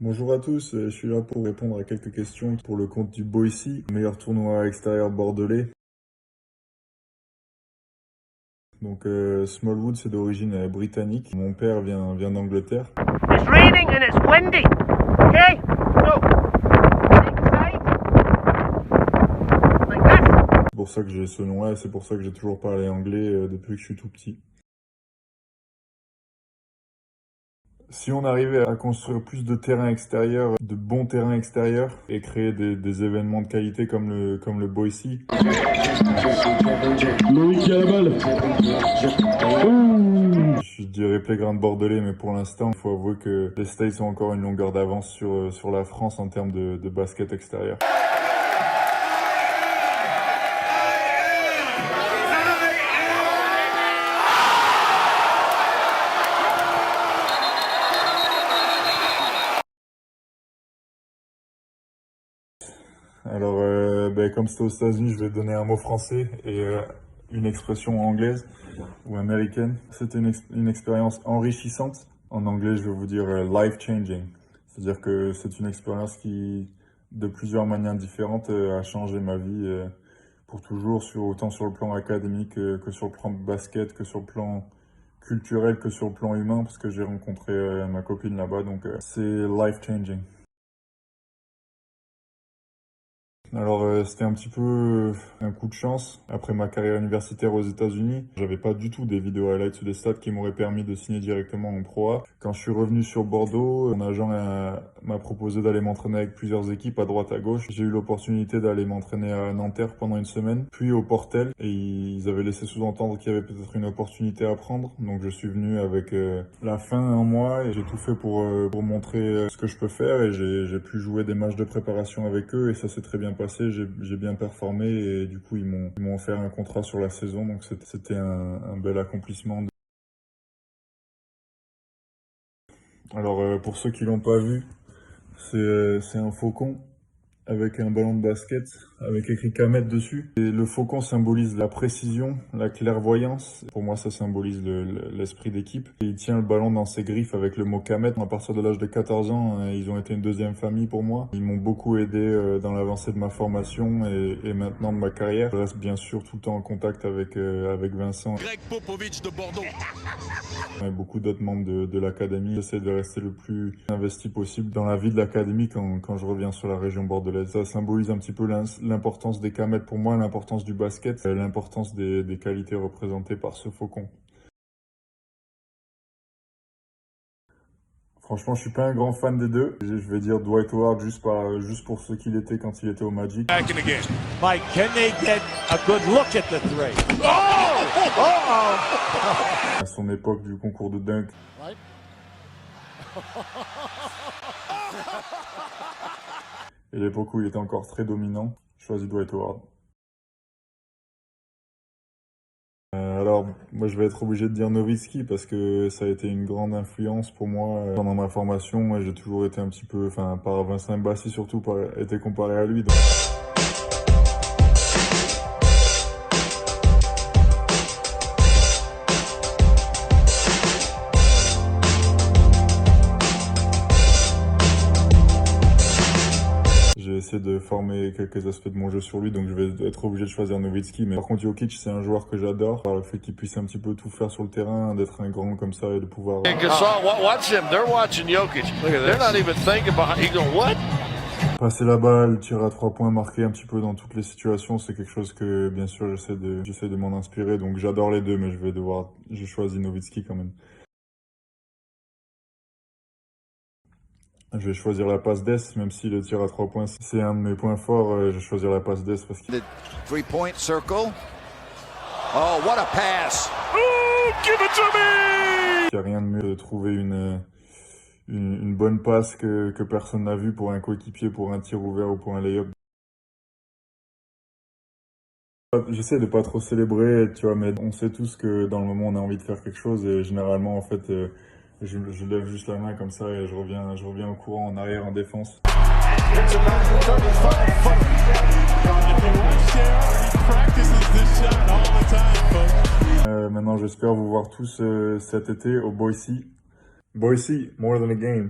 Bonjour à tous, je suis là pour répondre à quelques questions pour le compte du Boise, meilleur tournoi extérieur bordelais. Donc Smallwood, c'est d'origine britannique. Mon père vient d'Angleterre. It's raining and it's windy. Okay? So, inside. Like this. C'est pour ça que j'ai ce nom-là et c'est pour ça que j'ai toujours parlé anglais depuis que je suis tout petit. Si on arrivait à construire plus de terrains extérieurs, de bons terrains extérieurs, et créer des événements de qualité comme le Boise. Loïc qui a la balle. Je dirais playground bordelais, mais pour l'instant, il faut avouer que les States ont encore une longueur d'avance sur la France en termes de basket extérieur. Alors, comme c'était aux États-Unis, je vais donner un mot français et une expression anglaise ou américaine. C'était une expérience enrichissante. En anglais, je vais vous dire life-changing. C'est-à-dire que c'est une expérience qui, de plusieurs manières différentes, a changé ma vie pour toujours, autant sur le plan académique que sur le plan basket, que sur le plan culturel, que sur le plan humain, parce que j'ai rencontré ma copine là-bas. Donc, c'est life-changing. Alors c'était un petit peu un coup de chance. Après ma carrière universitaire aux États-Unis, j'avais pas du tout des vidéos highlights ou des stats qui m'auraient permis de signer directement en Pro A. Quand je suis revenu sur Bordeaux, mon agent m'a proposé d'aller m'entraîner avec plusieurs équipes à droite à gauche. J'ai eu l'opportunité d'aller m'entraîner à Nanterre pendant une semaine, puis au Portel, et ils avaient laissé sous-entendre qu'il y avait peut-être une opportunité à prendre. Donc je suis venu avec la fin en moi et j'ai tout fait pour montrer ce que je peux faire, et j'ai pu jouer des matchs de préparation avec eux et ça s'est très bien passé. J'ai bien performé et du coup ils m'ont offert un contrat sur la saison, donc c'était un bel accomplissement. Alors pour ceux qui l'ont pas vu, c'est un faucon avec un ballon de basket, avec écrit Kamet dessus. Et le faucon symbolise la précision, la clairvoyance. Pour moi, ça symbolise l'esprit d'équipe. Et il tient le ballon dans ses griffes avec le mot Kamet. À partir de l'âge de 14 ans, ils ont été une deuxième famille pour moi. Ils m'ont beaucoup aidé dans l'avancée de ma formation et maintenant de ma carrière. Je reste bien sûr tout le temps en contact avec Vincent. Greg Popovich de Bordeaux. Et beaucoup d'autres membres de l'académie. J'essaie de rester le plus investi possible dans la vie de l'académie quand je reviens sur la région bordelaise. Ça symbolise un petit peu l'importance des Kamets pour moi, l'importance du basket, l'importance des qualités représentées par ce faucon. Franchement, je suis pas un grand fan des deux. Je vais dire Dwight Howard juste pour ce qu'il était quand il était au Magic. Back in the game. Mike, can they get a good look at the three? À son époque du concours de dunk. Right? Et l'époque où il était encore très dominant, je choisis Dwight Howard. Alors, moi je vais être obligé de dire Nowitzki parce que ça a été une grande influence pour moi pendant ma formation et j'ai toujours été un petit peu, par Vincent Mbassi surtout, été comparé à lui. Donc... J'ai essayé de former quelques aspects de mon jeu sur lui, donc je vais être obligé de choisir Nowitzki. Mais par contre, Jokic, c'est un joueur que j'adore, par le fait qu'il puisse un petit peu tout faire sur le terrain, d'être un grand comme ça et de pouvoir... Watch them. They're watching Jokic. They're not even thinking behind. He's going, what? Passer la balle, tirer à 3 points, marquer un petit peu dans toutes les situations, c'est quelque chose que, bien sûr, j'essaie de m'en inspirer. Donc j'adore les deux, mais j'ai choisi Nowitzki quand même. Je vais choisir la passe d'Est, même si le tir à 3 points, c'est un de mes points forts. Je vais choisir la passe d'Est parce qu'il... The 3-point circle. Oh, what a pass! Ooh, give it to me! n'y a rien de mieux de trouver une bonne passe que personne n'a vu pour un coéquipier, pour un tir ouvert ou pour un lay-up. J'essaie de pas trop célébrer, tu vois, mais on sait tous que dans le moment on a envie de faire quelque chose et généralement en fait je lève juste la main comme ça et je reviens au courant en arrière en défense. Maintenant j'espère vous voir tous cet été au Boise. Boise, more than a game.